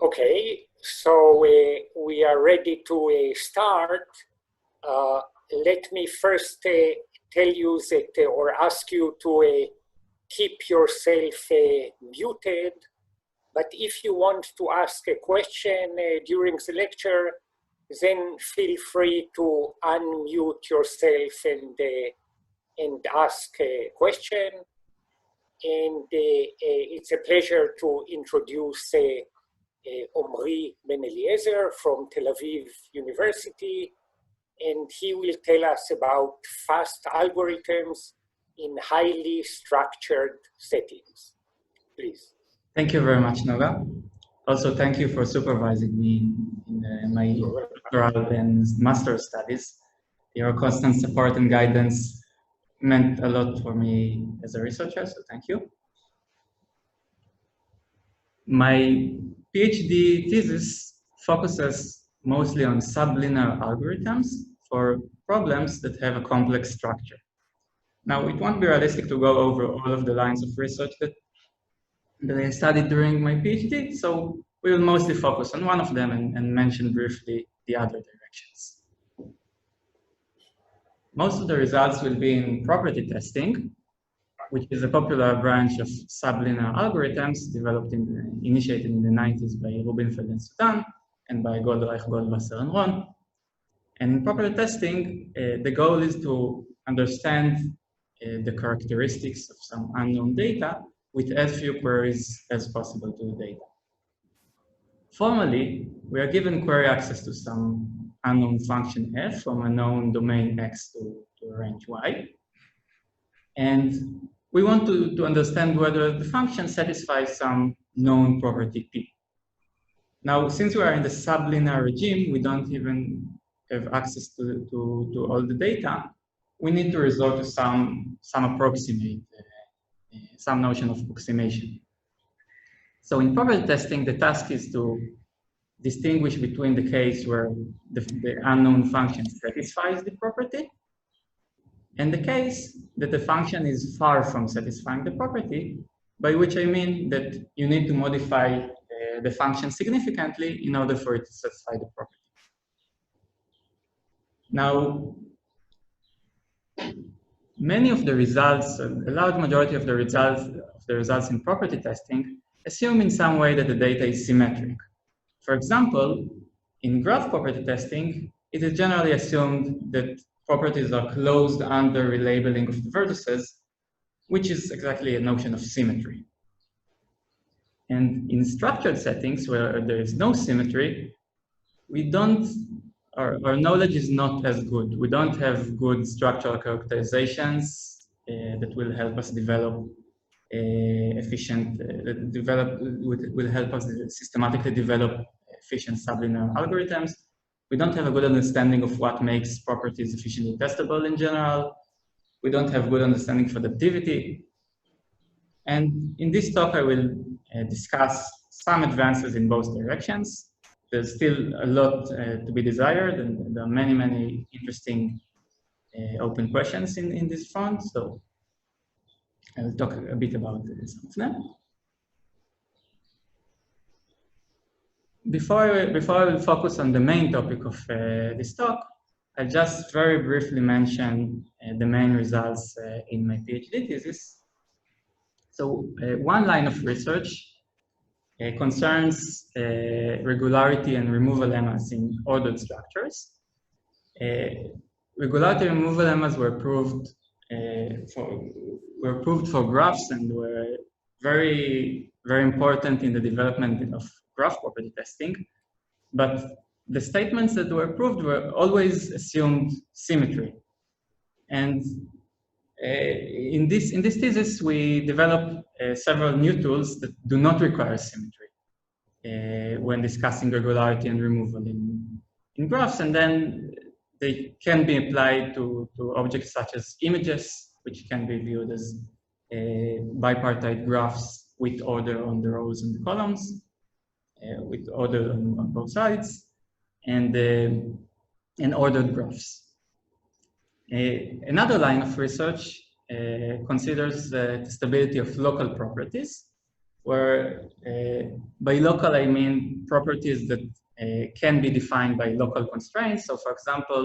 Okay, so we are ready to start. Let me first tell you that, or ask you to keep yourself muted. But if you want to ask a question during the lecture, then feel free to unmute yourself and ask a question. And it's a pleasure to introduce Omri Ben-Eliezer from Tel Aviv University, and he will tell us about fast algorithms in highly structured settings. Please. Thank you very much, Noga. Also, thank you for supervising me in my doctoral and master's studies. Your constant support and guidance meant a lot for me as a researcher, so thank you. My PhD thesis focuses mostly on sublinear algorithms for problems that have a complex structure. Now, it won't be realistic to go over all of the lines of research that I studied during my PhD, so we will mostly focus on one of them and mention briefly the other directions. Most of the results will be in property testing, which is a popular branch of sublinear algorithms developed initiated in the 90s by Rubinfeld and Sudan and by Goldreich, Goldwasser, and Ron. And in property testing, the goal is to understand the characteristics of some unknown data with as few queries as possible to the data. Formally, we are given query access to some unknown function f from a known domain x to a range y. And we want to understand whether the function satisfies some known property P. Now, since we are in the sublinear regime, we don't even have access to all the data. We need to resort to some approximate, some notion of approximation. So in property testing, the task is to distinguish between the case where the unknown function satisfies the property and the case that the function is far from satisfying the property, by which I mean that you need to modify the function significantly in order for it to satisfy the property. Now, many of the results, a large majority of the results in property testing assume in some way that the data is symmetric. For example, in graph property testing, it is generally assumed that properties are closed under relabeling of the vertices, which is exactly a notion of symmetry. And in structured settings where there is no symmetry, our knowledge is not as good. We don't have good structural characterizations that will help us develop will help us systematically develop efficient sublinear algorithms. We don't have a good understanding of what makes properties efficiently testable in general. We don't have good understanding for adaptivity. And in this talk, I will discuss some advances in both directions. There's still a lot to be desired, and there are many, many interesting open questions in this front. So I'll talk a bit about some of them. Before I will focus on the main topic of this talk, I'll just very briefly mention the main results in my PhD thesis. So one line of research concerns regularity and removal lemmas in ordered structures. Regularity and removal lemmas were proved for graphs and were very, very important in the development of graph property testing, but the statements that were proved were always assumed symmetry. And in this thesis, we developed several new tools that do not require symmetry when discussing regularity and removal in graphs, and then they can be applied to objects such as images, which can be viewed as bipartite graphs with order on the rows and the columns, with order on both sides, and ordered graphs. Another line of research considers the stability of local properties, where by local I mean properties that can be defined by local constraints. So for example,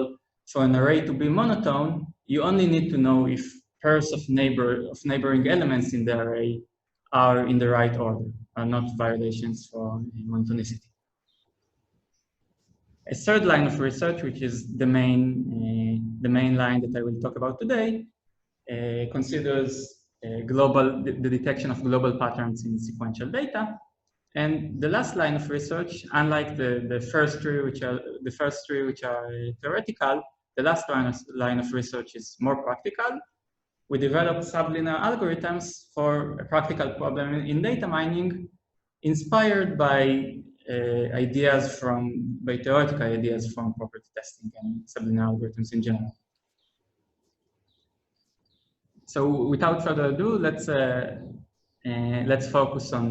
for an array to be monotone, you only need to know if pairs of neighboring elements in the array are in the right order, are not violations for monotonicity. A third line of research, which is the main line that I will talk about today, considers the detection of global patterns in sequential data. And the last line of research, unlike the first three, which are theoretical, the last line of research is more practical. We developed sublinear algorithms for a practical problem in data mining, inspired by theoretical ideas from property testing and sublinear algorithms in general. So without further ado, let's focus on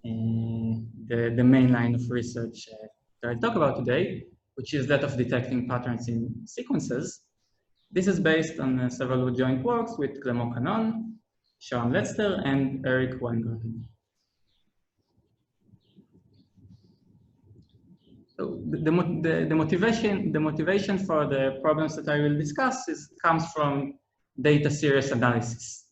the main line of research that I'll talk about today, which is that of detecting patterns in sequences. This is based on several joint works with Clément Canon, Sharon Letzter, and Eric Weingarten. So the motivation for the problems that I will discuss comes from data series analysis.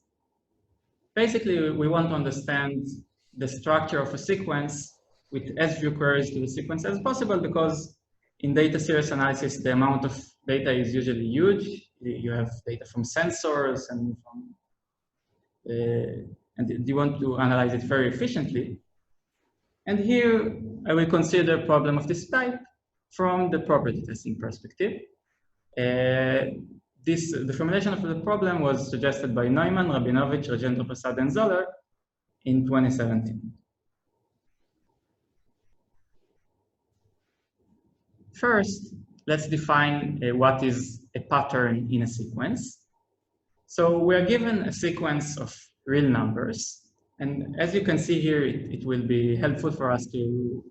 Basically, we want to understand the structure of a sequence with as few queries to the sequence as possible, because in data series analysis, the amount of data is usually huge. You have data from sensors and you want to analyze it very efficiently. And here I will consider a problem of this type from the property testing perspective. The formulation of the problem was suggested by Neumann, Rabinovich, Rajendra Prasad, and Zoller in 2017. First, let's define what is a pattern in a sequence. So we are given a sequence of real numbers. And as you can see here, it will be helpful for us to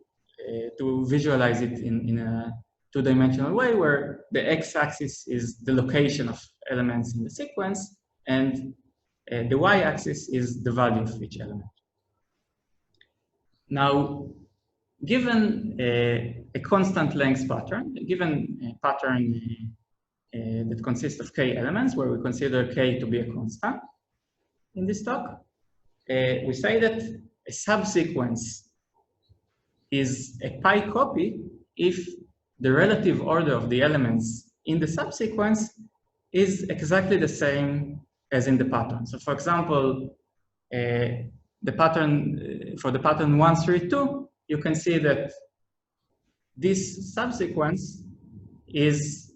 visualize it in a two-dimensional way, where the x-axis is the location of elements in the sequence, and the y-axis is the value of each element. Now, given a constant length pattern, given a pattern that consists of k elements, where we consider k to be a constant in this talk, we say that a subsequence is a pi copy if the relative order of the elements in the subsequence is exactly the same as in the pattern. So for example, for the pattern 1, 3, 2, you can see that this subsequence is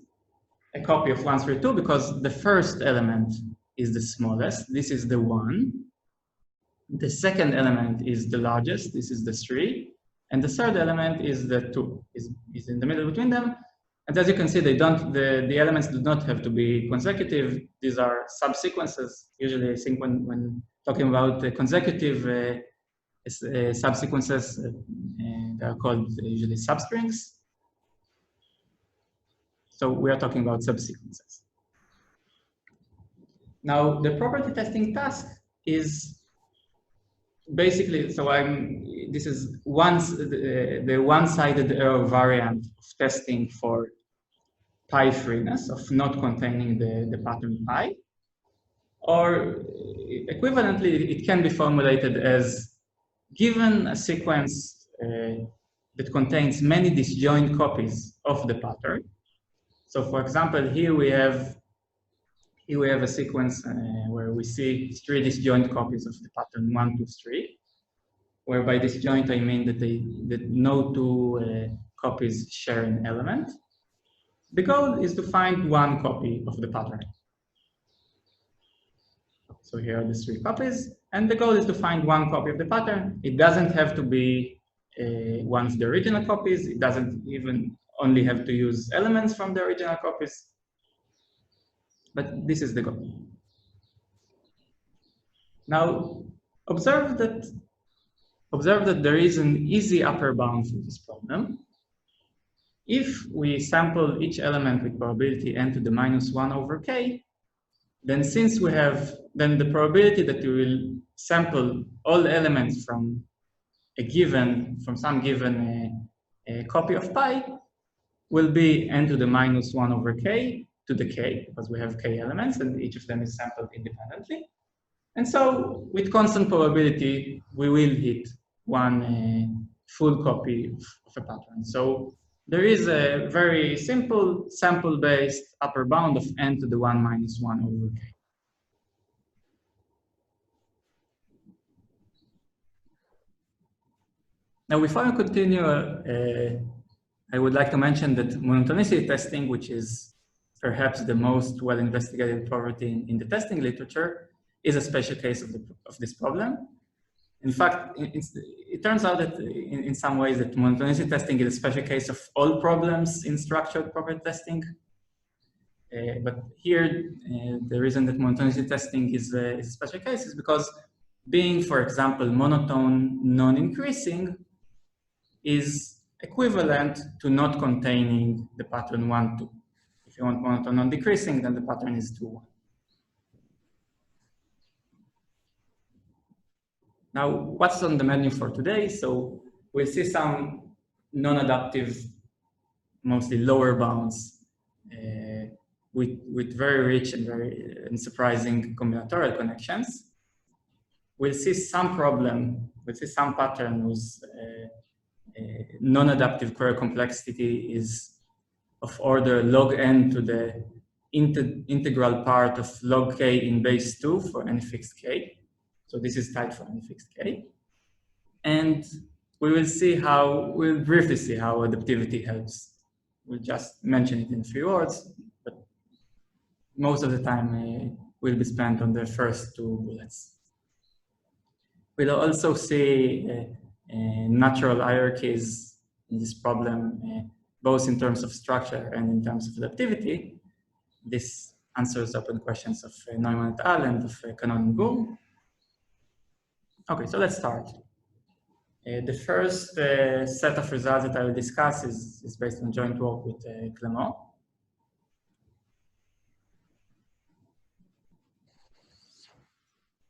a copy of 1, 3, 2 because the first element is the smallest. This is the 1. The second element is the largest. This is the 3. And the third element is the 2, is in the middle between them. And as you can see, the elements do not have to be consecutive. These are subsequences. Usually I think when talking about consecutive subsequences, they are called usually substrings. So we are talking about subsequences. Now, the property testing task is basically, this is the one-sided error variant of testing for pi freeness, of not containing the pattern pi. Or equivalently, it can be formulated as, given a sequence that contains many disjoint copies of the pattern. So for example, here we have a sequence where we see 3 disjoint copies of the pattern 1, 2, 3. Where by disjoint I mean that no 2 copies share an element. The goal is to find 1 copy of the pattern. So here are the 3 copies, and the goal is to find 1 copy of the pattern. It doesn't have to be one of the original copies. It doesn't even only have to use elements from the original copies. But this is the goal. Now, observe that there is an easy upper bound for this problem. If we sample each element with probability n to the -1 over k, then the probability that we will sample all elements from some given copy of pi, will be n to the minus 1 over k to the k, because we have k elements and each of them is sampled independently. And so with constant probability, we will hit one full copy of a pattern. So there is a very simple sample-based upper bound of n to the 1 minus 1 over k. Now, before I continue, I would like to mention that monotonicity testing, which is perhaps the most well-investigated property in the testing literature, is a special case of this problem. In fact, it turns out that in some ways that monotonicity testing is a special case of all problems in structured property testing. But here, the reason that monotonicity testing is a special case is because being, for example, monotone non-increasing is equivalent to not containing the pattern 1, 2. If you want monotone non-decreasing, then the pattern is 2, 1. Now, what's on the menu for today? So we'll see some non-adaptive, mostly lower bounds with very rich and very surprising combinatorial connections. We'll see some pattern whose non-adaptive query complexity is of order log n to the integral part of log k in base 2 for any fixed k. So this is tight for any fixed k. And we'll briefly see how adaptivity helps. We'll just mention it in a few words, but most of the time will be spent on the first two bullets. We'll also see natural hierarchies in this problem, both in terms of structure and in terms of adaptivity. This answers open questions of Neumann et al. And of Kanon and Gould. Okay, so let's start. The first set of results that I will discuss is based on joint work with Clément.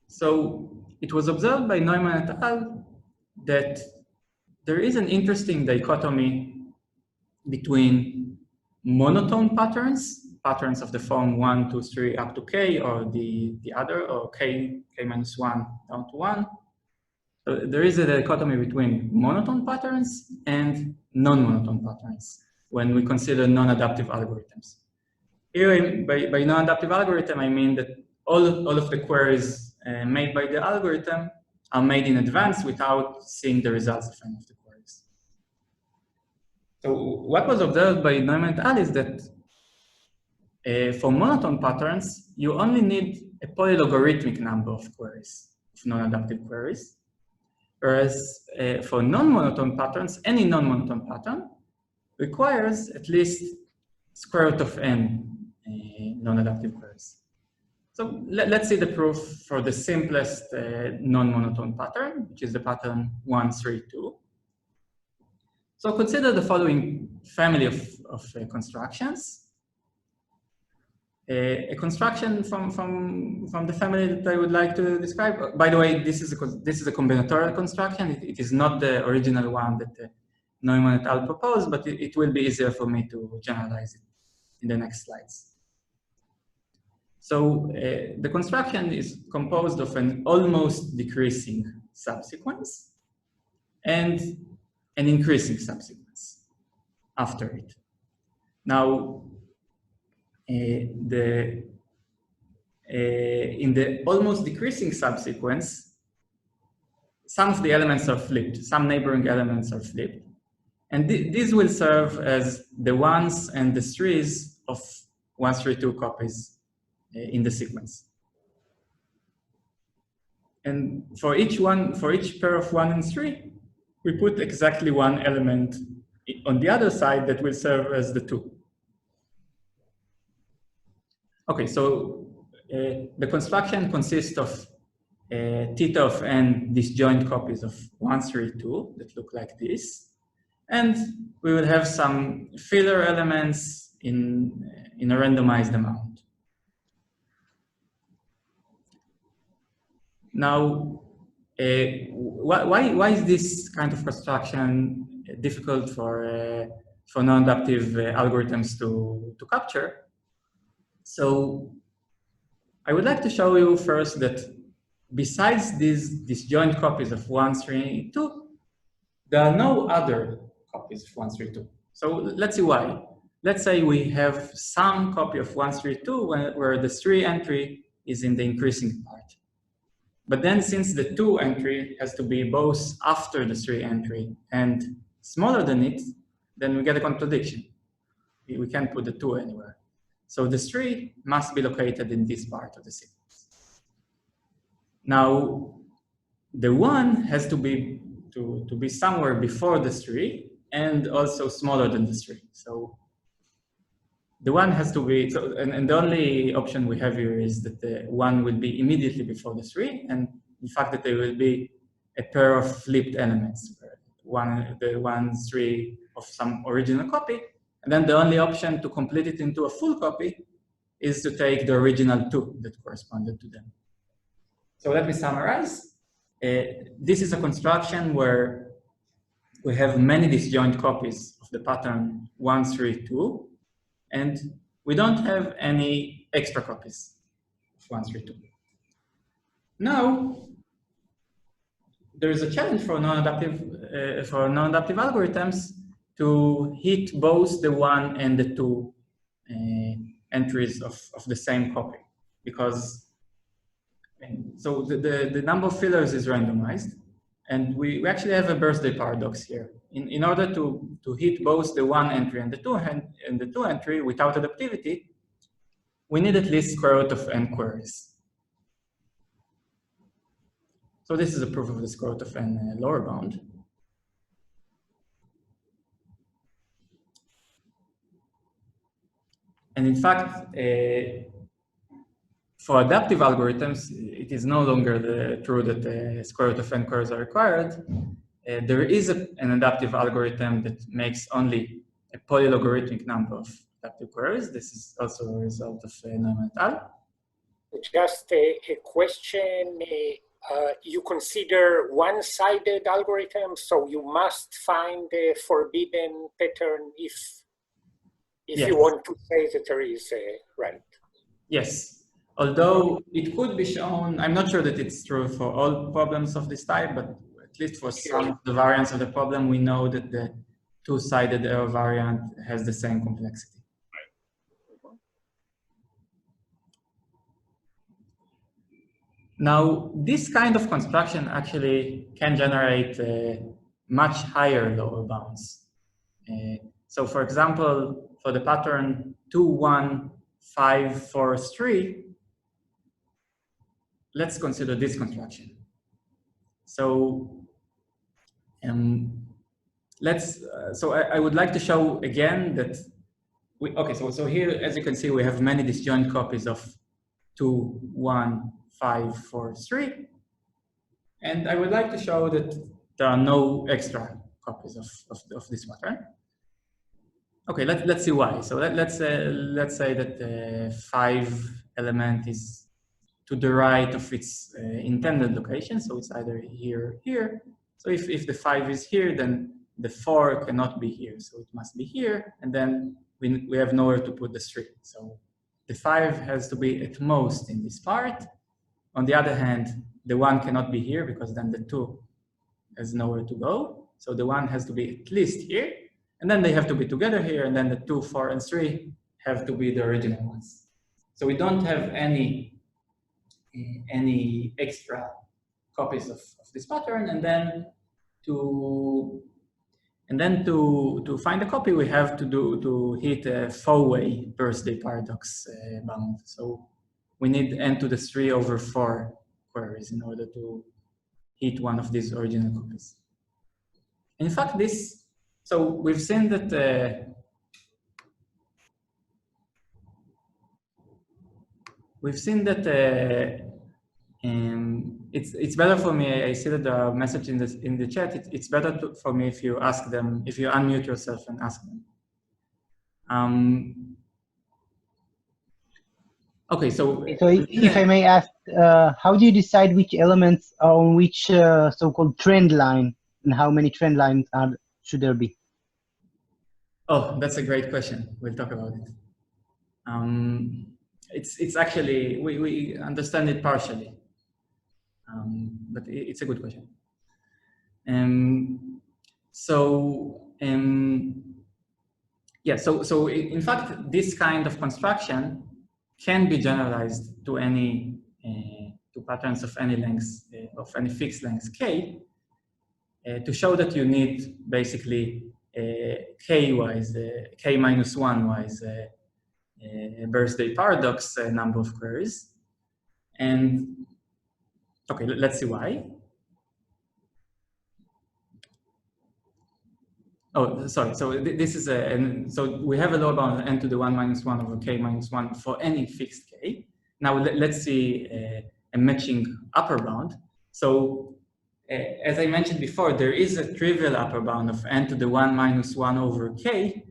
So it was observed by Neumann et al. That there is an interesting dichotomy between monotone patterns of the form 1, 2, 3 up to k, or the other, or k minus 1 down to 1. So there is a dichotomy between monotone patterns and non-monotone patterns when we consider non-adaptive algorithms. Here, by non-adaptive algorithm, I mean that all of the queries made by the algorithm are made in advance without seeing the results of any of the queries. So what was observed by Neumann et al. Is that for monotone patterns, you only need a polylogarithmic number of queries, of non-adaptive queries. Whereas for non-monotone patterns, any non-monotone pattern requires at least square root of n non-adaptive queries. So let's see the proof for the simplest non-monotone pattern, which is the pattern 1, 3, 2. So consider the following family of constructions. A construction from the family that I would like to describe. By the way, this is a combinatorial construction. It is not the original one that Neumann et al. Proposed, but it will be easier for me to generalize it in the next slides. So the construction is composed of an almost decreasing subsequence and an increasing subsequence after it. Now, in the almost decreasing subsequence, some of the elements are flipped, some neighboring elements are flipped. And these will serve as the 1s and the 3s of 1, 3, 2 copies in the sequence. And for each pair of 1 and 3, we put exactly one element on the other side that will serve as the 2. Okay, so the construction consists of theta of n disjoint copies of 1, 3, 2 that look like this. And we will have some filler elements in a randomized amount. Now, why is this kind of construction difficult for non-adaptive algorithms to capture? So I would like to show you first that besides these disjoint copies of 1, 3, 2, there are no other copies of 1, 3, 2. So let's see why. Let's say we have some copy of 1, 3, 2 where the 3 entry is in the increasing part. But then since the 2 entry has to be both after the 3 entry and smaller than it, then we get a contradiction. We can't put the 2 anywhere. So the 3 must be located in this part of the sequence. Now, the 1 has to be somewhere before the 3 and also smaller than the 3. So the 1 has to be, and the only option we have here is that the 1 will be immediately before the 3, and the fact that there will be a pair of flipped elements, the 1, 3 of some original copy, and then the only option to complete it into a full copy is to take the original 2 that corresponded to them. So let me summarize. This is a construction where we have many disjoint copies of the pattern 1, 3, 2, and we don't have any extra copies of 1, 3, 2. Now, there is a challenge for non-adaptive algorithms to hit both the 1 and the 2 entries of the same copy, because so the number of fillers is randomized, and we actually have a birthday paradox here. In order to hit both the 1 entry and the 2 entry without adaptivity, we need at least square root of n queries. So this is a proof of the square root of n lower bound. And in fact, for adaptive algorithms, it is no longer true that the square root of n queries are required. There is an adaptive algorithm that makes only a polylogarithmic number of adaptive queries. This is also a result of Neumann et al. Just a question. You consider one-sided algorithm, so you must find a forbidden pattern if yes, you want to say that there is a right. Yes, although it could be shown, I'm not sure that it's true for all problems of this type, but at least for some of the variants of the problem, we know that the two-sided error variant has the same complexity. Now, this kind of construction actually can generate much higher lower bounds. So for example, for the pattern 2, 1, 5, 4, 3, let's consider this construction. So I would like to show again that so here, as you can see, we have many disjoint copies of 2, 1, 5, 4, 3. And I would like to show that there are no extra copies of this pattern. Okay, let's see why. So let's say that the 5 element is to the right of its intended location. So it's either here or here. So if the 5 is here, then the 4 cannot be here. So it must be here. And then we have nowhere to put the 3. So the 5 has to be at most in this part. On the other hand, the 1 cannot be here because then the 2 has nowhere to go. So the 1 has to be at least here. And then they have to be together here. And then the 2, 4, and 3 have to be the original ones. So we don't have any extra copies of this pattern. And then to find a copy, we have to hit a 4-way birthday paradox bound. So we need n to the 3 over 4 queries in order to hit one of these original copies. In fact, so we've seen that it's better for me. I see that there are messages in the chat. It's better for me if you ask them, if you unmute yourself and ask them. Okay, so if I may ask, how do you decide which elements are on which so-called trend line, and how many trend lines should there be? Oh, that's a great question. We'll talk about it. It's actually, we understand it partially, but it's a good question. Yeah, so in fact, this kind of construction can be generalized to any to patterns of any length, of any fixed length k, to show that you need basically k-wise, k-1 wise birthday paradox number of queries. And okay, let's see why. Oh, sorry. So this is so we have a lower bound n to the 1 minus 1 over k minus 1 for any fixed k. Now let's see a matching upper bound. So as I mentioned before, there is a trivial upper bound of n to the 1 minus 1 over k.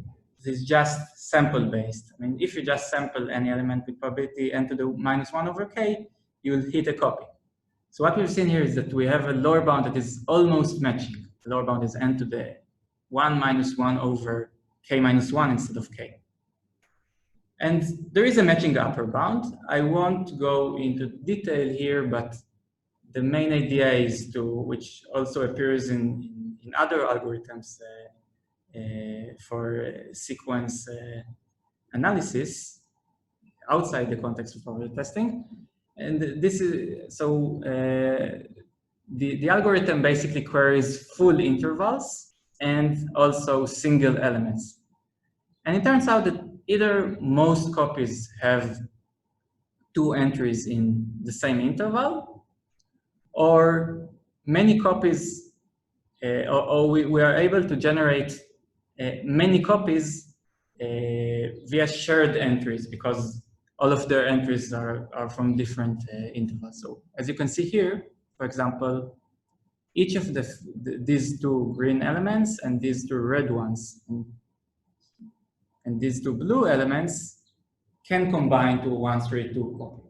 This is just sample based. I mean, if you just sample any element with probability n to the minus 1 over k, you will hit a copy. So what we've seen here is that we have a lower bound that is almost matching. The lower bound is n to the 1 minus 1 over k minus 1 instead of k. And there is a matching upper bound. I won't go into detail here, but the main idea is to, which also appears in other algorithms for sequence analysis outside the context of probability testing. And this is, so the algorithm basically queries full intervals and also single elements. And it turns out that either most copies have 2 entries in the same interval, or many copies, or we are able to generate many copies via shared entries, because all of their entries are from different intervals. So as you can see here, for example, each of these 2 green elements and these 2 red ones and these 2 blue elements can combine to 132 copy.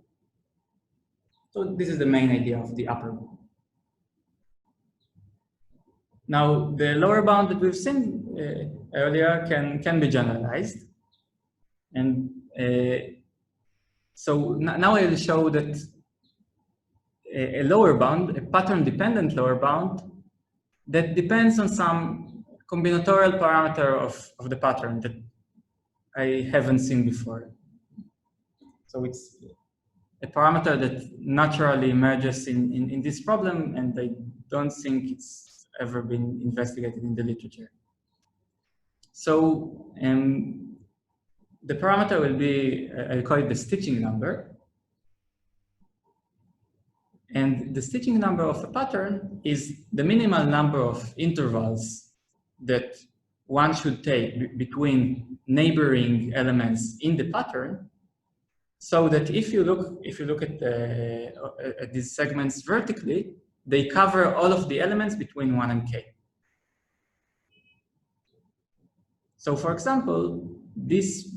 So this is the main idea of the upper bound. Now the lower bound that we've seen earlier can be generalized, and so now I will show that a lower bound, a pattern-dependent lower bound, that depends on some combinatorial parameter of the pattern that I haven't seen before. So it's a parameter that naturally emerges in this problem, and I don't think it's ever been investigated in the literature. So the parameter will be, I call it the stitching number. And the stitching number of a pattern is the minimal number of intervals that one should take between neighboring elements in the pattern, so that if you look at these segments vertically, they cover all of the elements between 1 and k. So for example, this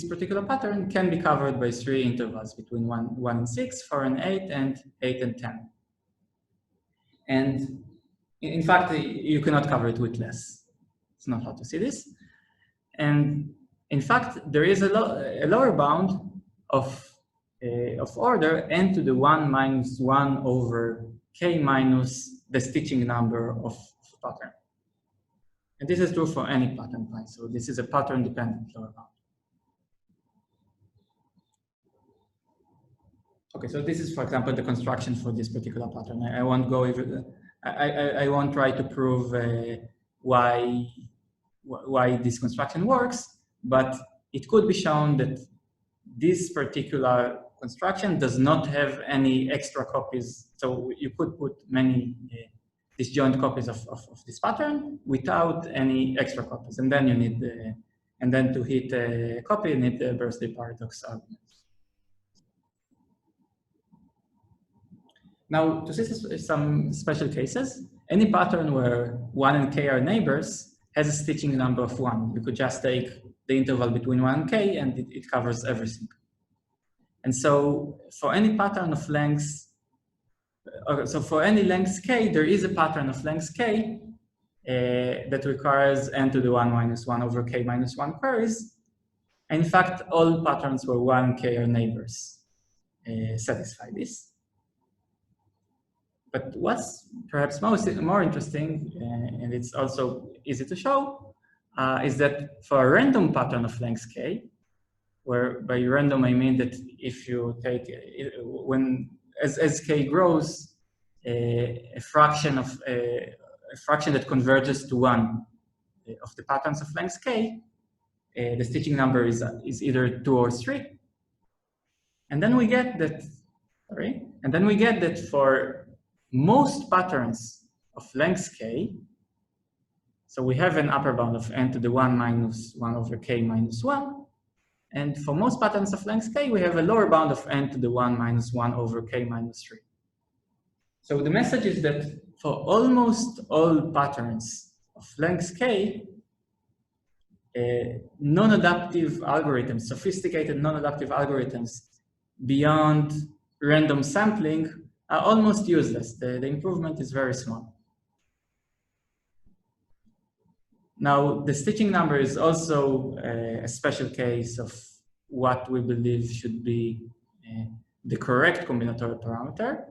particular pattern can be covered by 3 intervals between 1 and 6, 4 and 8, and 8 and 10. And in fact, you cannot cover it with less. It's not hard to see this. And in fact, there is a lower bound of order n to the 1 minus 1 over k minus the stitching number of pattern. And this is true for any pattern pi. So this is a pattern-dependent lower bound. Okay, so this is, for example, the construction for this particular pattern. I won't go over. I won't try to prove why this construction works, but it could be shown that this particular construction does not have any extra copies. So you could put many disjoint copies of this pattern without any extra copies, and then you need and then to hit a copy, you need the birthday paradox argument. Now, to see some special cases, any pattern where 1 and k are neighbors has a stitching number of 1. You could just take the interval between 1 and k, and it covers everything. And so for any pattern of lengths, so for any length k, there is a pattern of length k that requires n to the 1 minus 1 over k minus 1 queries. And in fact, all patterns where 1k are neighbors satisfy this. But what's perhaps more interesting, and it's also easy to show, is that for a random pattern of length k, where by random I mean that if you take, as k grows, a fraction that converges to 1 of the patterns of length k, the stitching number is either 2 or 3. And then we get that, for most patterns of length k, so we have an upper bound of n to the 1 minus 1 over k minus 1. And for most patterns of length k, we have a lower bound of n to the 1 minus 1 over k minus 3. So the message is that for almost all patterns of length k, non-adaptive algorithms, sophisticated non-adaptive algorithms beyond random sampling are almost useless. The improvement is very small. Now, the stitching number is also a special case of what we believe should be the correct combinatorial parameter.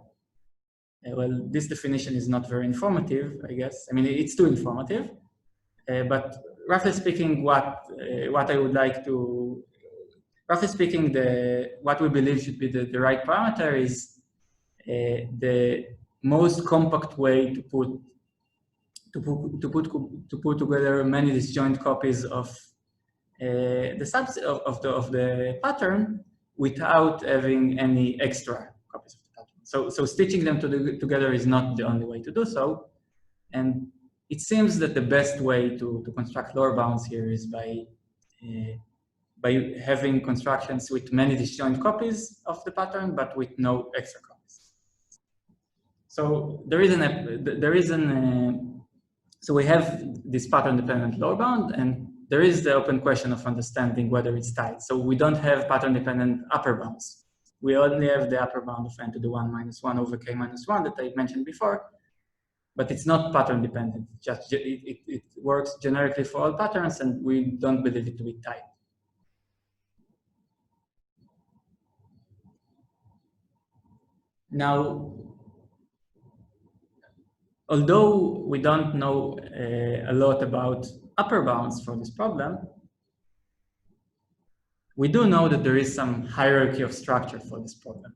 Well, this definition is not very informative, I guess. I mean, it's too informative. But roughly speaking, what I would like to, what we believe should be the right parameter is the most compact way to put together many disjoint copies of the subset of the pattern without having any extra copies of the pattern. So stitching them together is not the only way to do so, and it seems that the best way to construct lower bounds here is by having constructions with many disjoint copies of the pattern, but with no extra copies. So so we have this pattern-dependent lower bound, and there is the open question of understanding whether it's tight. So we don't have pattern-dependent upper bounds. We only have the upper bound of n to the 1 minus 1 over k minus 1 that I mentioned before, but it's not pattern-dependent. Just it works generically for all patterns, and we don't believe it to be tight. Now, although we don't know a lot about upper bounds for this problem, we do know that there is some hierarchy of structure for this problem.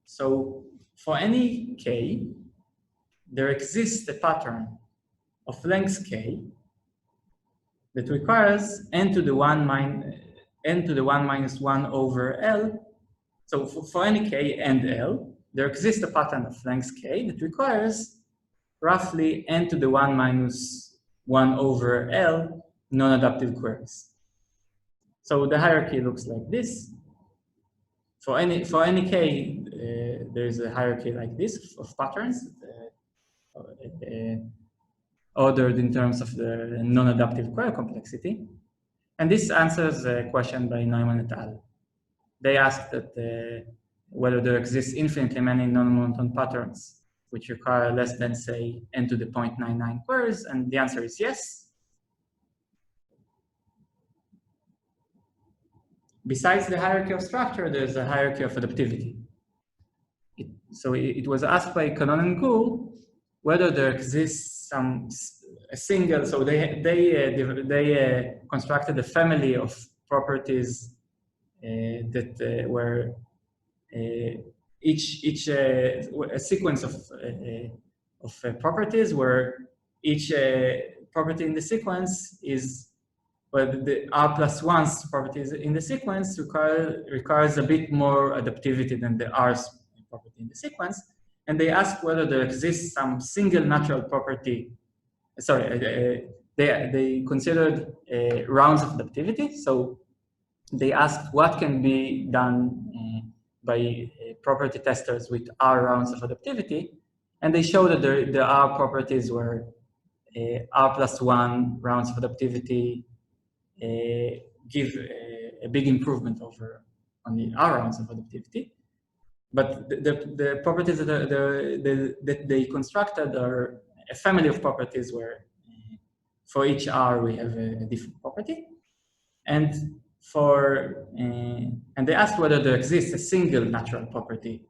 So for any k, there exists a pattern of length k that requires n to the 1 minus 1 over L. So for any k and L, there exists a pattern of length k that requires roughly n to the 1 minus 1 over L non-adaptive queries. So the hierarchy looks like this. For any k, there is a hierarchy like this of patterns ordered in terms of the non-adaptive query complexity. And this answers a question by Neumann et al. They asked that whether there exists infinitely many non-monotone patterns which require less than, say, n to the 0.99 queries, and the answer is yes. Besides the hierarchy of structure, there's a hierarchy of adaptivity. It was asked by Kanon and Gu whether there exists a single, so they constructed a family of properties that were a sequence of properties where each property in the sequence is, well, the R+1 properties in the sequence requires a bit more adaptivity than the R property in the sequence. And they asked whether there exists some single natural property. Sorry, they considered rounds of adaptivity. So they asked what can be done by property testers with R rounds of adaptivity. And they showed that there are properties where R+1 rounds of adaptivity give a big improvement over only R rounds of adaptivity. But the properties that they constructed are a family of properties where for each R we have a different property. And and they asked whether there exists a single natural property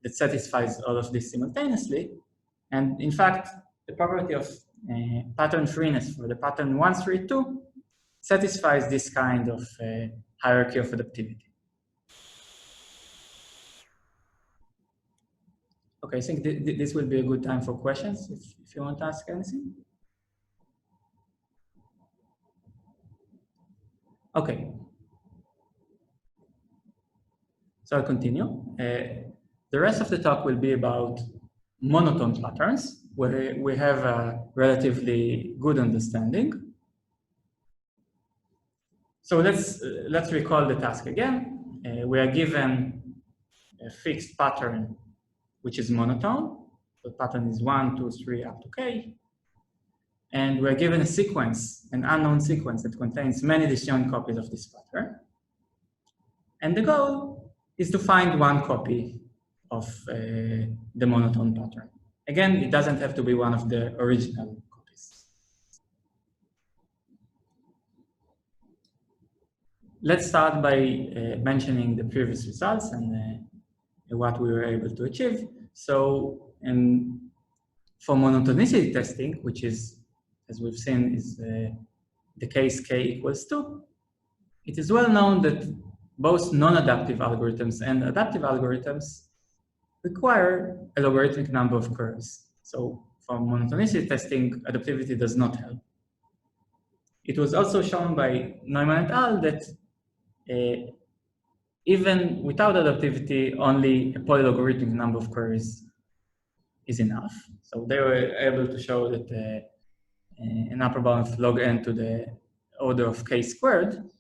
that satisfies all of this simultaneously. And in fact, the property of pattern freeness for the pattern 132 satisfies this kind of hierarchy of adaptivity. Okay, I think this will be a good time for questions if you want to ask anything. Okay. So I'll continue. The rest of the talk will be about monotone patterns, where we have a relatively good understanding. So let's recall the task again. We are given a fixed pattern which is monotone. The pattern is 1, 2, 3 up to k. And we're given a sequence, an unknown sequence that contains many disjoint copies of this pattern. And the goal is to find one copy of the monotone pattern. Again, it doesn't have to be one of the original copies. Let's start by mentioning the previous results and what we were able to achieve. So for monotonicity testing, which is, as we've seen, is the case k equals 2, it is well known that both non-adaptive algorithms and adaptive algorithms require a logarithmic number of curves. So for monotonicity testing, adaptivity does not help. It was also shown by Neumann et al. That even without adaptivity, only a polylogarithmic number of curves is enough. So they were able to show that an upper bound of log n to the order of k squared.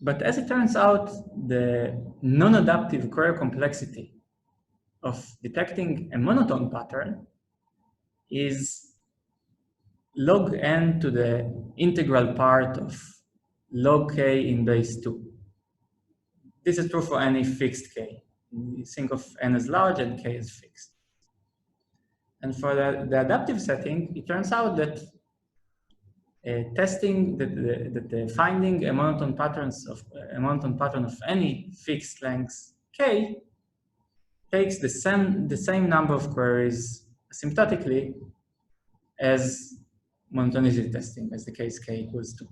But as it turns out, the non-adaptive query complexity of detecting a monotone pattern is log n to the integral part of log k in base 2. This is true for any fixed k. You think of n as large and k as fixed. And for the adaptive setting, it turns out that testing that finding a monotone pattern of any fixed length k takes the same number of queries asymptotically as monotonicity testing, as the case k equals 2.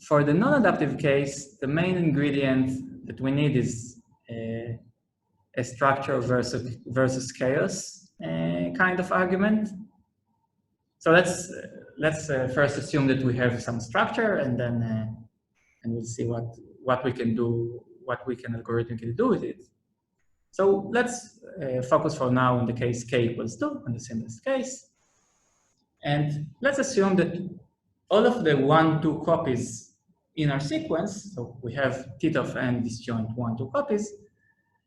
For the non-adaptive case, the main ingredient that we need is a structure versus chaos kind of argument. So let's first assume that we have some structure, and then and we'll see what we can do, what we can algorithmically do with it. So let's focus for now on the case k equals 2, on the simplest case, and let's assume that all of the 1, 2 copies in our sequence, so we have theta of n disjoint 1, 2 copies,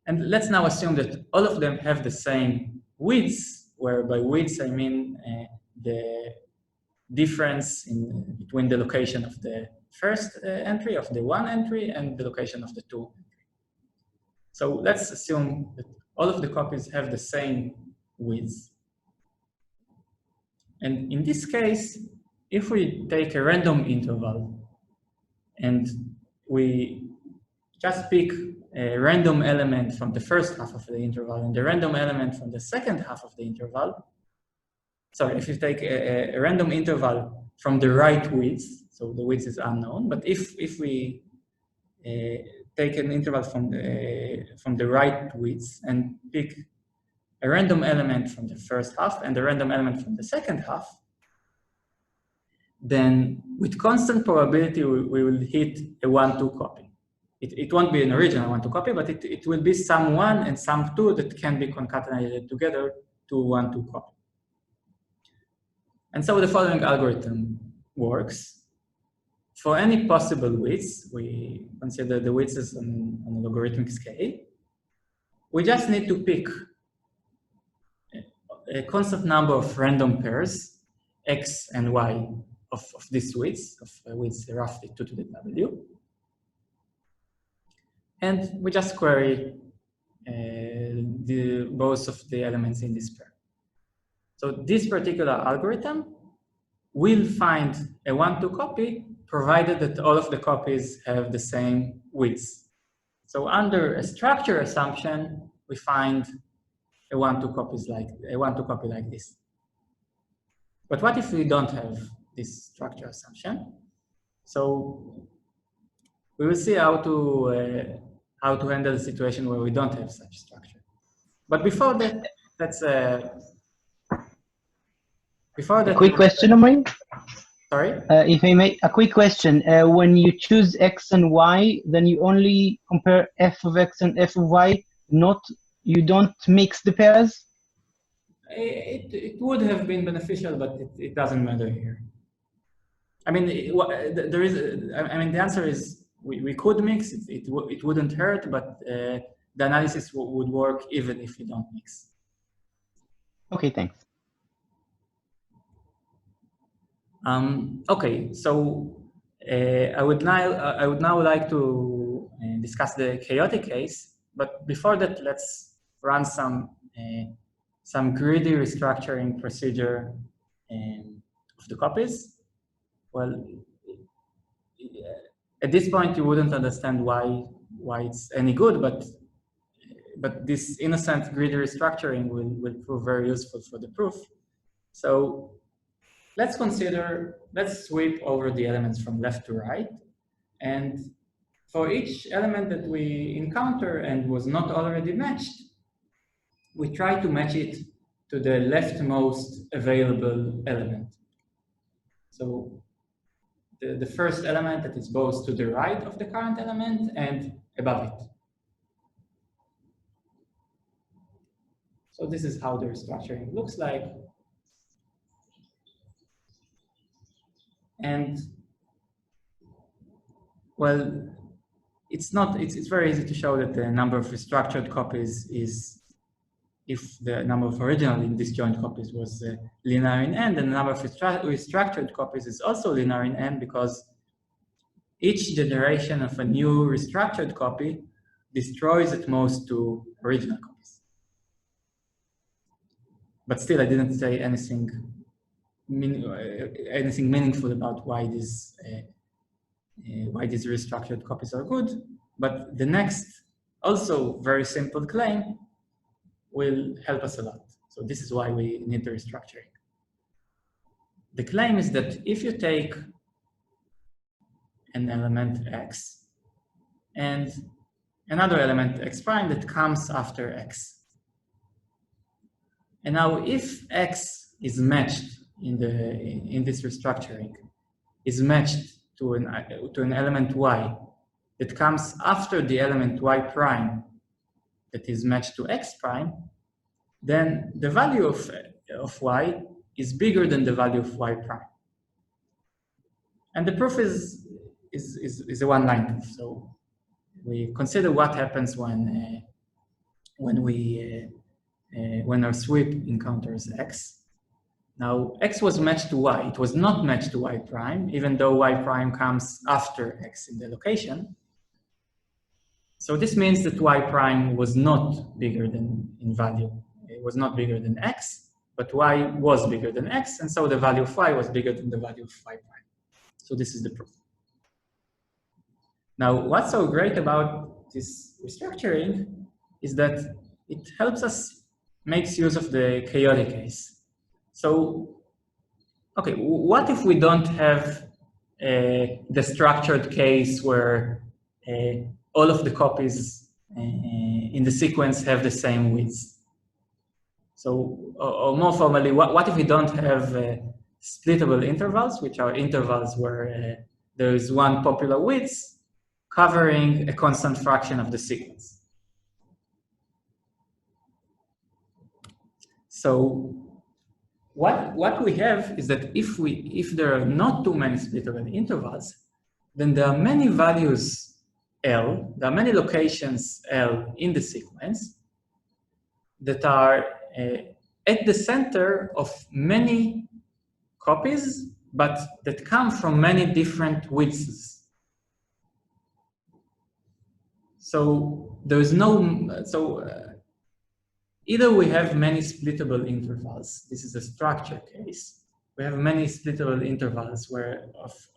and let's now assume that all of them have the same widths, where by widths I mean the difference between the location of the first entry, of the 1 entry, and the location of the 2 entry. So let's assume that all of the copies have the same widths. And in this case, if we take a random interval and we just pick a random element from the first half of the interval and the random element from the second half of the interval, sorry, if you take a random interval from the right width, so the width is unknown, but if we take an interval from the right width and pick a random element from the first half and a random element from the second half, then with constant probability, we will hit a 1, 2 copy. It won't be an original 1, 2 copy, but it will be some 1 and some 2 that can be concatenated together to 1, 2 copy. And so the following algorithm works. For any possible widths, we consider the widths on a logarithmic scale. We just need to pick a constant number of random pairs, x and y, of these widths, widths roughly 2 to the w. And we just query both of the elements in this pair. So this particular algorithm will find a 1-2 copy, provided that all of the copies have the same widths. So under a structure assumption, we find a 1-2 copy like this. But what if we don't have this structure assumption? So we will see how to handle the situation where we don't have such structure. But before that, A quick question, Omri? Sorry? If I may, a quick question. When you choose x and y, then you only compare f of x and f of y, you don't mix the pairs? It would have been beneficial, but it doesn't matter here. I mean, the answer is we could mix, it wouldn't hurt, but the analysis would work even if you don't mix. Okay, thanks. Okay, so I would now like to discuss the chaotic case, but before that, let's run some greedy restructuring procedure of the copies. Well, at this point, you wouldn't understand why it's any good, but this innocent greedy restructuring will prove very useful for the proof. So let's sweep over the elements from left to right. And for each element that we encounter and was not already matched, we try to match it to the leftmost available element. So the first element that is both to the right of the current element and above it. So this is how the restructuring looks like. And well, it's very easy to show that the number of restructured copies is, if the number of original disjoint copies was linear in n, then the number of restructured copies is also linear in n, because each generation of a new restructured copy destroys at most 2 original copies. But still, I didn't say anything meaningful about why these restructured copies are good. But the next, also very simple claim will help us a lot. So this is why we need the restructuring. The claim is that if you take an element x and another element x prime that comes after x, and now if x is matched in this restructuring, is matched to an element y that comes after the element y prime that is matched to x prime, then the value of y is bigger than the value of y prime. And the proof is a one-line proof. So we consider what happens when our sweep encounters x. Now, x was matched to y. It was not matched to y prime, even though y prime comes after x in the location. So this means that y prime was not bigger than in value. It was not bigger than x, but y was bigger than x, and so the value of y was bigger than the value of y prime. So this is the proof. Now, what's so great about this restructuring is that it helps us make use of the chaotic case. So, okay, what if we don't have the structured case where all of the copies in the sequence have the same widths? So, or more formally, what if we don't have splittable intervals, which are intervals where there is one popular width covering a constant fraction of the sequence? So what we have is that if there are not too many splittable intervals, then there are many values L, there are many locations L in the sequence that are at the center of many copies, but that come from many different widths. So there's no, either we have many splittable intervals. This is a structure case. We have many splittable intervals with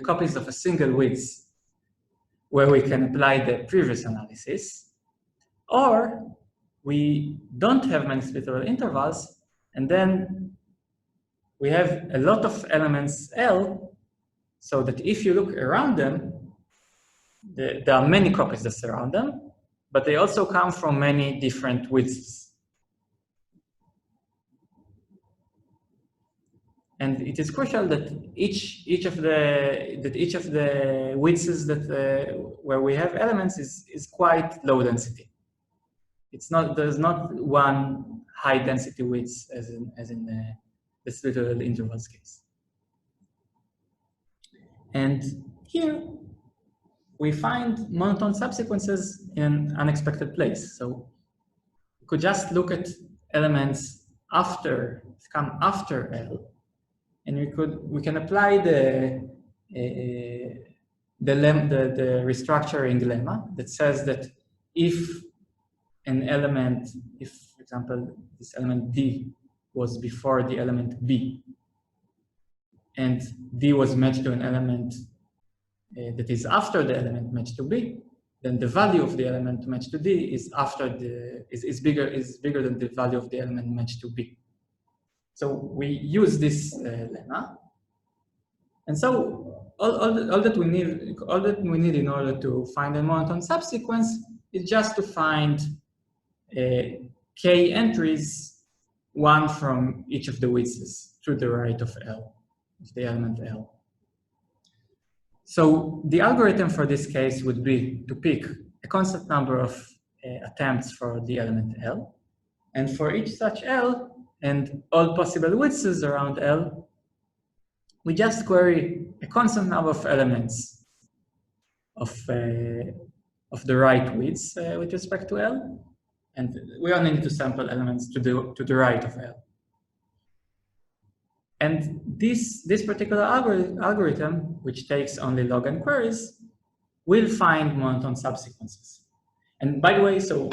copies of a single width, where we can apply the previous analysis, or we don't have many splittable intervals, and then we have a lot of elements L, so that if you look around them, there are many copies that surround them, but they also come from many different widths. And it is crucial that each of the widths where we have elements is quite low density. There's not one high density width as in the splittable intervals case. And here we find monotone subsequences in an unexpected place. So we could just look at elements come after L, and we can apply the restructuring lemma that says that if an element, for example, this element D was before the element B, and D was matched to an element that is after the element matched to B, then the value of the element matched to D is bigger than the value of the element matched to B. So we use this lemma, and so all that we need in order to find a monotone subsequence is just to find k entries, one from each of the widths to the right of L, of the element L. So the algorithm for this case would be to pick a constant number of attempts for the element L, and for each such L and all possible widths around L, we just query a constant number of elements of the right widths with respect to L, and we only need to sample elements to the right of L. And this particular algorithm, which takes only log n queries, will find monotone subsequences. And by the way, so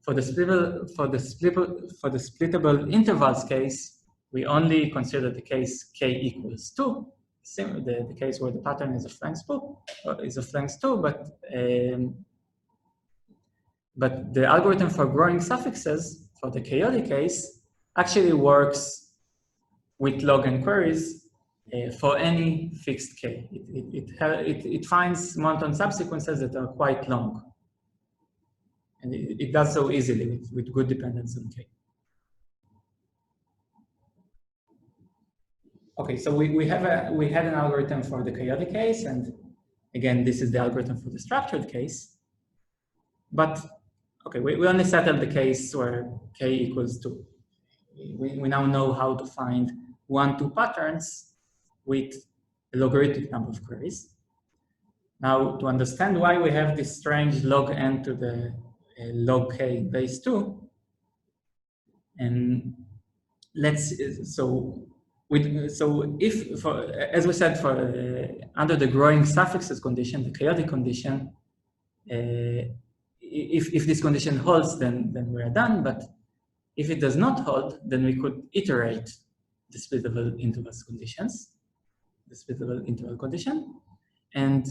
for the splittable intervals case, we only consider the case k equals 2, the case where the pattern is of length 2, but the algorithm for growing suffixes for the chaotic case actually works with log n queries for any fixed k. It finds monotone subsequences that are quite long. And it does so easily with good dependence on k. Okay, so we had an algorithm for the chaotic case, and again, this is the algorithm for the structured case. But okay, we only settled the case where k equals 2. We now know how to find 1-2 patterns with a logarithmic number of queries. Now, to understand why we have this strange log n to the log k base 2, and as we said, under the growing suffixes condition, the chaotic condition, if this condition holds, then we are done. But if it does not hold, then we could iterate the splittable intervals conditions, the splittable interval condition, and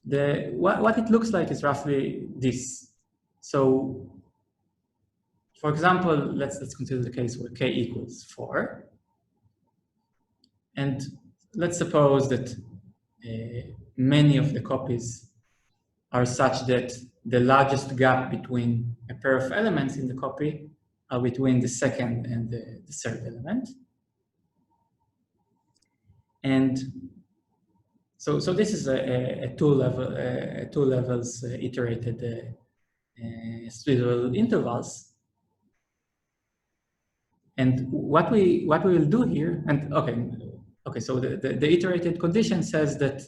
what it looks like is roughly this. So, for example, let's consider the case where k equals 4, and let's suppose that many of the copies are such that the largest gap between a pair of elements in the copy are between the second and the third element. And so this is a two levels iterated splittable intervals. And what we will do here, and okay, so the iterated condition says that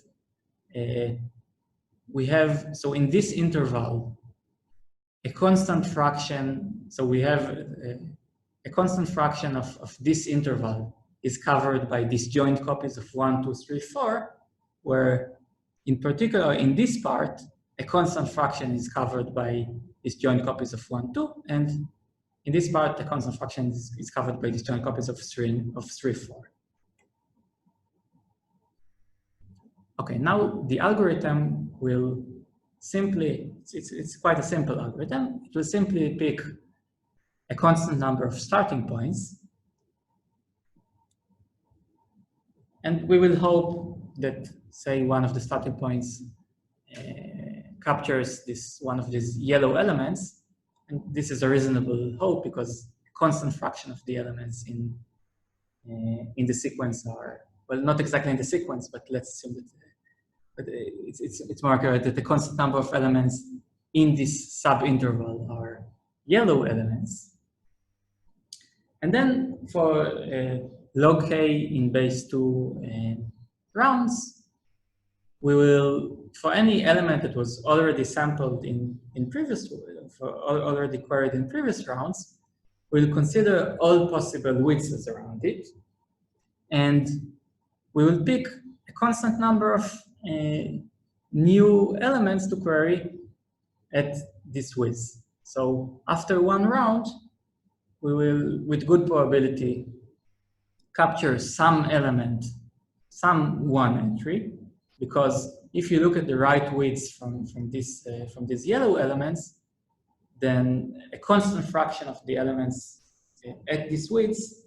we have, so in this interval, a constant fraction, so we have a constant fraction of this interval is covered by disjoint copies of 1, 2, 3, 4, where in particular in this part, a constant fraction is covered by disjoint copies of 1, 2, and in this part, the constant fraction is covered by disjoint copies of 3, 4. Okay, now the algorithm will simply, it's quite a simple algorithm. It will simply pick a constant number of starting points, and we will hope that, say, one of the starting points captures one of these yellow elements. And this is a reasonable hope because a constant fraction of the elements in the sequence are, well, not exactly in the sequence, but let's assume that it's more accurate that the constant number of elements in this subinterval are yellow elements. And then for log k in base 2 rounds, we will, for any element that was already sampled in previous, already queried in previous rounds, we'll consider all possible widths around it. And we will pick a constant number of new elements to query at this width. So after one round, we will, with good probability, capture some element, some one entry, because if you look at the right widths from these yellow elements, then a constant fraction of the elements at these widths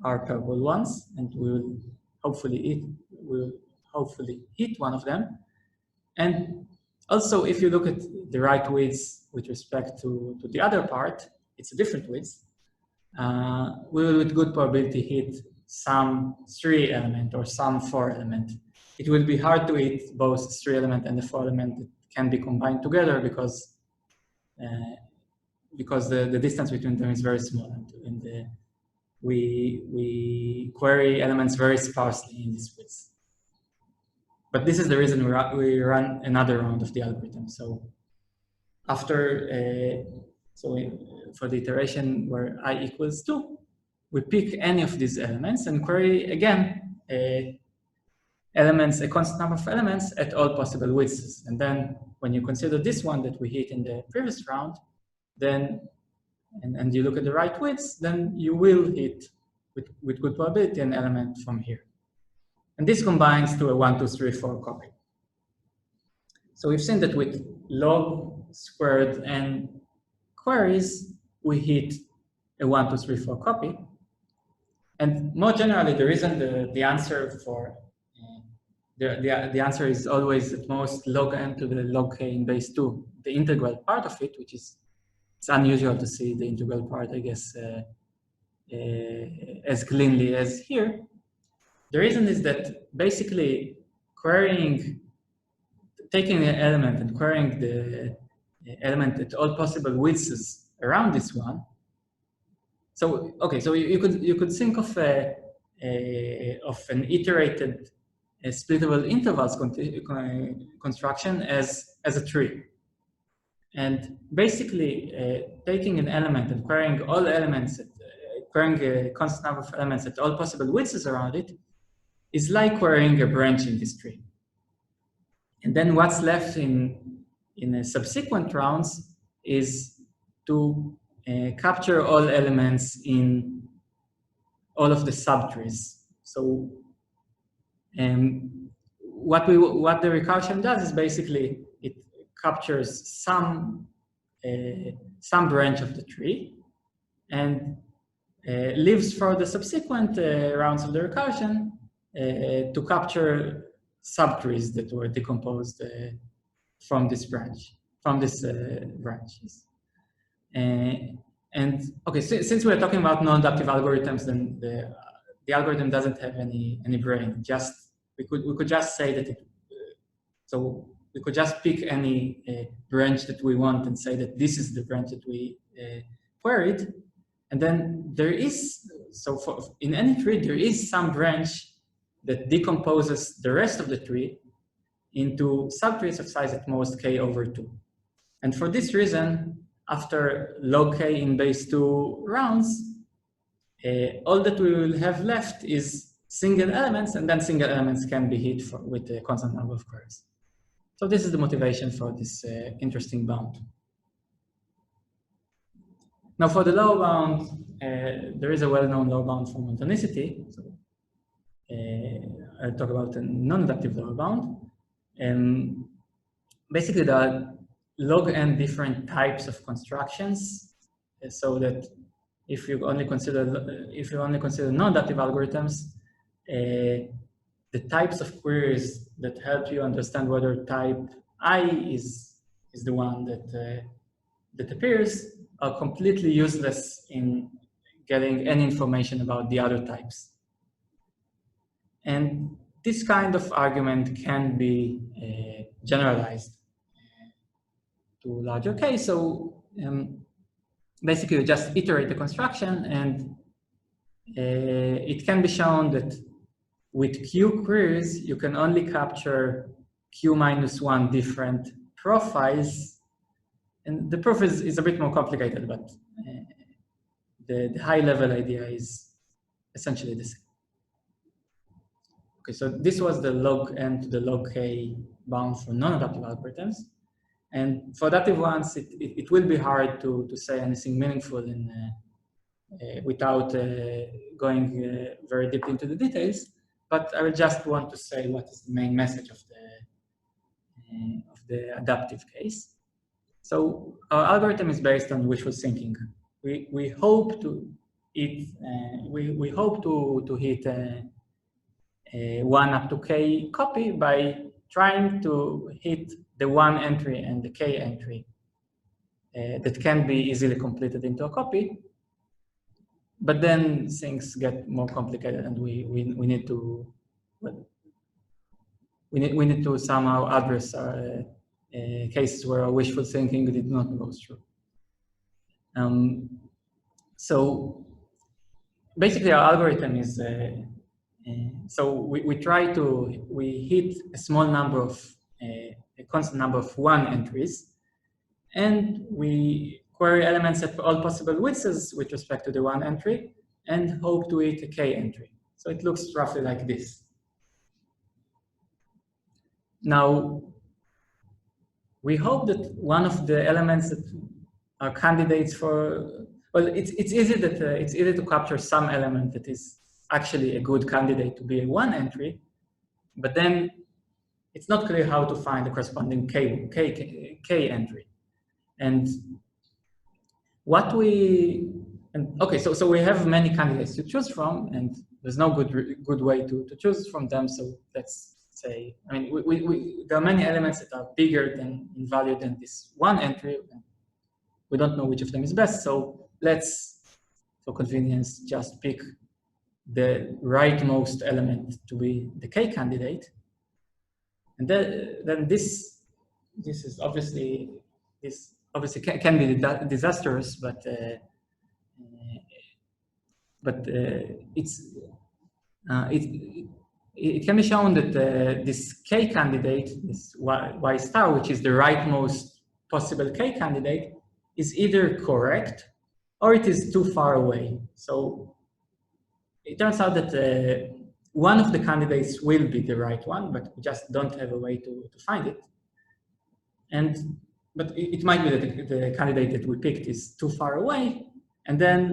are purple ones, and we will hopefully hit one of them. And also, if you look at the right widths with respect to the other part, it's a different width. We will, with good probability, hit some 3 element or some 4 element. It will be hard to hit both 3 element and the 4 element that can be combined together because the distance between them is very small, and we query elements very sparsely in this width. But this is the reason we run another round of the algorithm. So after for the iteration where I equals 2, we pick any of these elements and query again a constant number of elements at all possible widths. And then when you consider this one that we hit in the previous round, then and you look at the right widths, then you will hit with good probability an element from here. And this combines to a 1, 2, 3, 4 copy. So we've seen that with log squared n queries, we hit a 1, 2, 3, 4 copy. And more generally, the reason the answer for the answer is always at most log n to the log k in base 2, the integral part of it, which is, it's unusual to see the integral part, I guess, as cleanly as here. The reason is that basically taking an element and querying the element at all possible widths around this one. So okay, so you could think of an iterated splittable intervals construction as a tree. And basically, taking an element and querying all elements, querying a constant number of elements at all possible widths around it, is like querying a branch in this tree. And then what's left in subsequent rounds is to capture all elements in all of the subtrees. So what the recursion does is basically it captures some branch of the tree and leaves for the subsequent rounds of the recursion to capture subtrees that were decomposed from this branch, branches. And okay, since we're talking about non-inductive algorithms, then the algorithm doesn't have any brain. We could just say that so we could just pick any branch that we want and say that this is the branch that we queried. And then there is, in any tree, there is some branch that decomposes the rest of the tree into subtrees of size at most k/2. And for this reason, after log k in base 2 rounds, all that we will have left is single elements, and then single elements can be hit with a constant number of queries. So this is the motivation for this interesting bound. Now for the lower bound, there is a well-known lower bound for monotonicity. So I'll talk about a non-adaptive lower bound. Basically, there are log n different types of constructions, so that if you only consider non-adaptive algorithms, the types of queries that help you understand whether type I is the one that appears are completely useless in getting any information about the other types. And this kind of argument can be generalized to larger case. So basically, you just iterate the construction, and it can be shown that with Q queries, you can only capture Q minus 1 different profiles. And the proof is a bit more complicated, but the high-level idea is essentially the same. Okay, so this was the log n to the log k bound for non-adaptive algorithms. And for adaptive ones, it will be hard to say anything meaningful without going very deep into the details. But I will just want to say what is the main message of the adaptive case. So our algorithm is based on wishful thinking. We hope to hit 1 up to k copy by trying to hit the 1 entry and the k entry that can be easily completed into a copy. But then things get more complicated, and we need to somehow address cases where our wishful thinking did not go through. So basically, our algorithm is so we hit a small number of a constant number of 1 entries, and we query elements at all possible widths with respect to the 1 entry, and hope to hit a k entry. So it looks roughly like this. Now, we hope that one of the elements that are candidates for, well, it's easy to capture some element that is actually a good candidate to be a 1 entry, but then it's not clear how to find the corresponding k entry. And okay, so we have many candidates to choose from, and there's no good way to choose from them. So let's say, I mean, there are many elements that are bigger in value than this 1 entry. We don't know which of them is best. So let's, for convenience, just pick the rightmost element to be the k candidate. And then this is obviously, can be disastrous, but it can be shown that this k candidate, this y star, which is the rightmost possible k candidate, is either correct or it is too far away. So it turns out that one of the candidates will be the right one, but we just don't have a way to find it. But it might be that the candidate that we picked is too far away, and then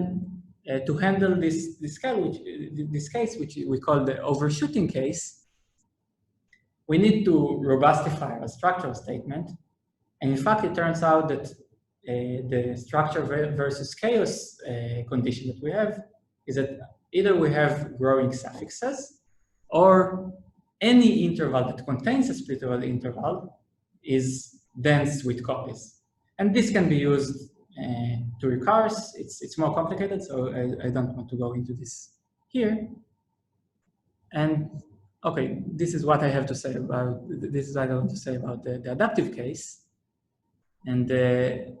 to handle this case, which we call the overshooting case, we need to robustify our structural statement. And in fact, it turns out that the structure versus chaos condition that we have is that either we have growing suffixes, or any interval that contains a splittable interval is dense with copies. And this can be used to recurse. It's more complicated, so I don't want to go into this here. And okay, this is what I have to say about, this is what I want to say about the adaptive case. And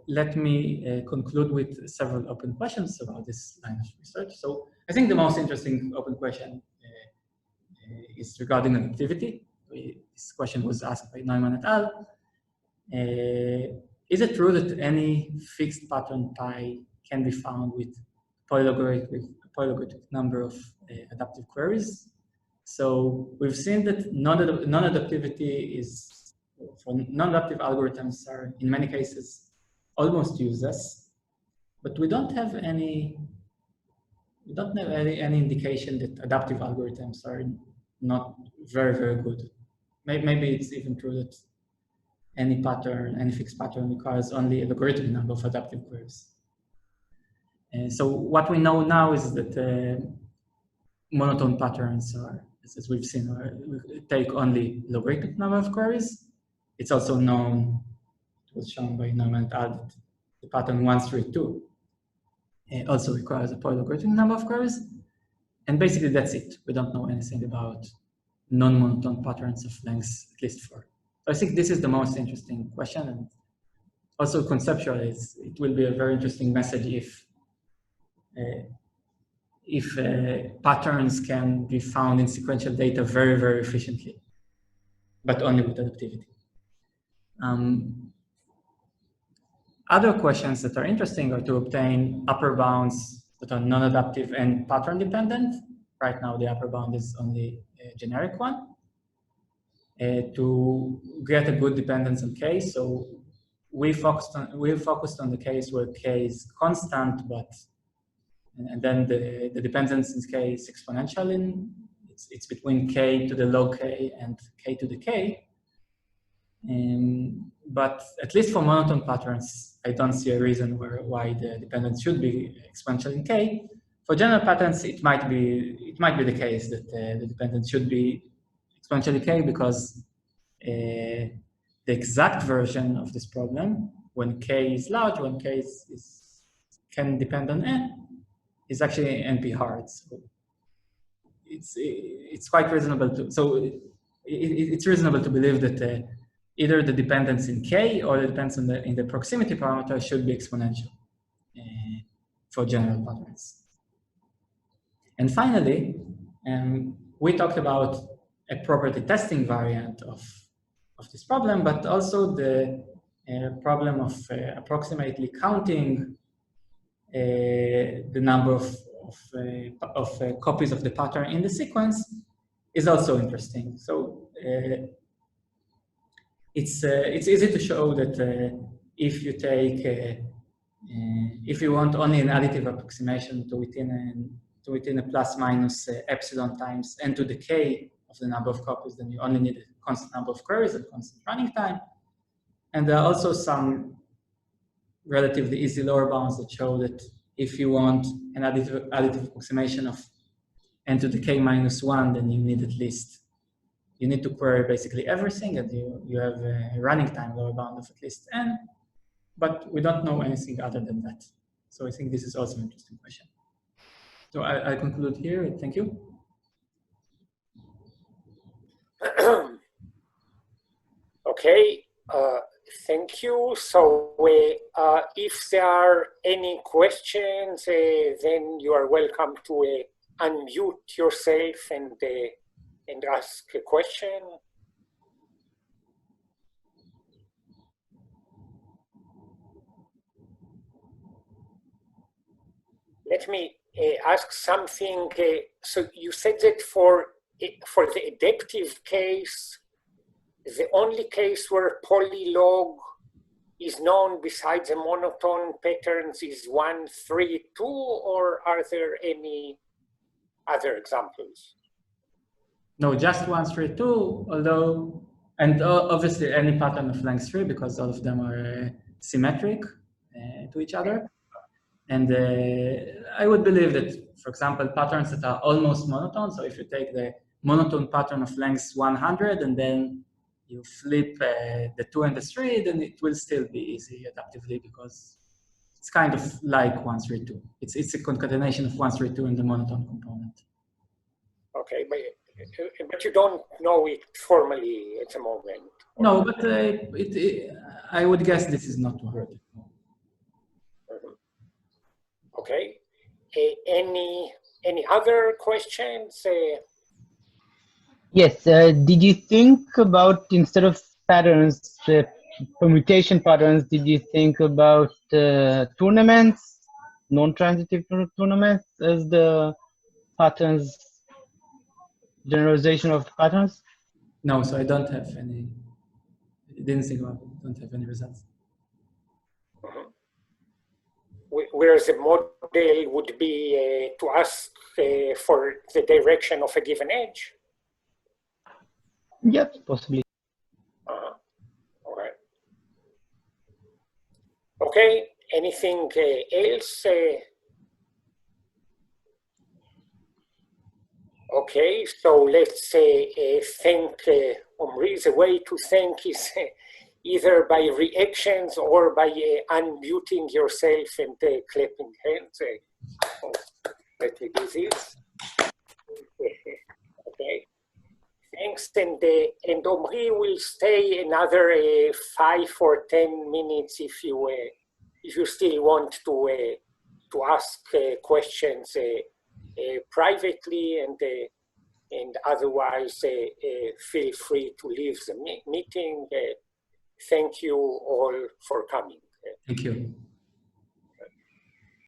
let me conclude with several open questions about this line of research. So I think the most interesting open question is regarding adaptivity. This question was asked by Neumann et al. is it true that any fixed pattern pi can be found with polylogarithmic number of adaptive queries? So we've seen that non-adaptivity is, for non-adaptive algorithms are in many cases almost useless, but we don't have any indication that adaptive algorithms are not very, very good. Maybe it's even true that any fixed pattern requires only a logarithmic number of adaptive queries. So what we know now is that monotone patterns are, as we've seen, take only logarithmic number of queries. It's also known, it was shown by Norman et al., that the pattern 132 also requires a polylogarithmic number of queries. And basically that's it. We don't know anything about non-monotone patterns of length, at least 4. So I think this is the most interesting question. And also conceptually, it will be a very interesting message if patterns can be found in sequential data very, very efficiently, but only with adaptivity. Other questions that are interesting are to obtain upper bounds that are non-adaptive and pattern dependent. Right now, the upper bound is only a generic one. To get a good dependence on K, so we focused on the case where K is constant, and then the dependence in K is exponential. It's between K to the log K and K to the K. But at least for monotone patterns, I don't see a reason why the dependence should be exponential in K. For general patterns, it might be the case that the dependence should be exponentially K, because the exact version of this problem, when K is large, when K can depend on N, is actually NP hard. So it's quite reasonable to, so it's reasonable to believe that either the dependence in K or the dependence in the proximity parameter should be exponential for general patterns. And finally, we talked about a property testing variant of this problem, but also the problem of approximately counting the number of copies of the pattern in the sequence is also interesting. So it's easy to show that if you take if you want only an additive approximation to within a plus minus epsilon times n to the k of the number of copies, then you only need a constant number of queries and constant running time. And there are also some relatively easy lower bounds that show that if you want an additive approximation of n to the k minus 1, then you need to query basically everything, and you have a running time lower bound of at least n, but we don't know anything other than that. So I think this is also an interesting question. So I conclude here. Thank you. Okay, thank you. So if there are any questions, then you are welcome to unmute yourself and ask a question. Let me ask something. So you said that for the adaptive case, the only case where polylog is known besides the monotone patterns is 1, 3, 2, or are there any other examples? No, just 1, 3, 2, although, and obviously any pattern of length 3, because all of them are symmetric to each other. And I would believe that, for example, patterns that are almost monotone, so if you take the monotone pattern of length 100 and then you flip the 2 and the 3, then it will still be easy adaptively, because it's kind of like 1, 3, 2. It's a concatenation of 1, 3, 2 in the monotone component. Okay, but you don't know it formally at the moment. No, but I would guess this is not 100. Okay. Any other questions? Yes. Did you think about, instead of patterns, permutation patterns, did you think about tournaments, non-transitive tournaments as the patterns, generalization of patterns? No, so I don't have any, didn't think about it, don't have any results. Whereas a model would be to ask for the direction of a given edge. Yes, possibly. All right. Okay, anything else? Okay, so let's thank Omri. The way to thank is either by reactions or by unmuting yourself and clapping hands. Let me do this. Okay, thanks. And Omri will stay another 5 or 10 minutes if you still want to ask questions privately, and otherwise feel free to leave the meeting. Thank you all for coming. Thank you.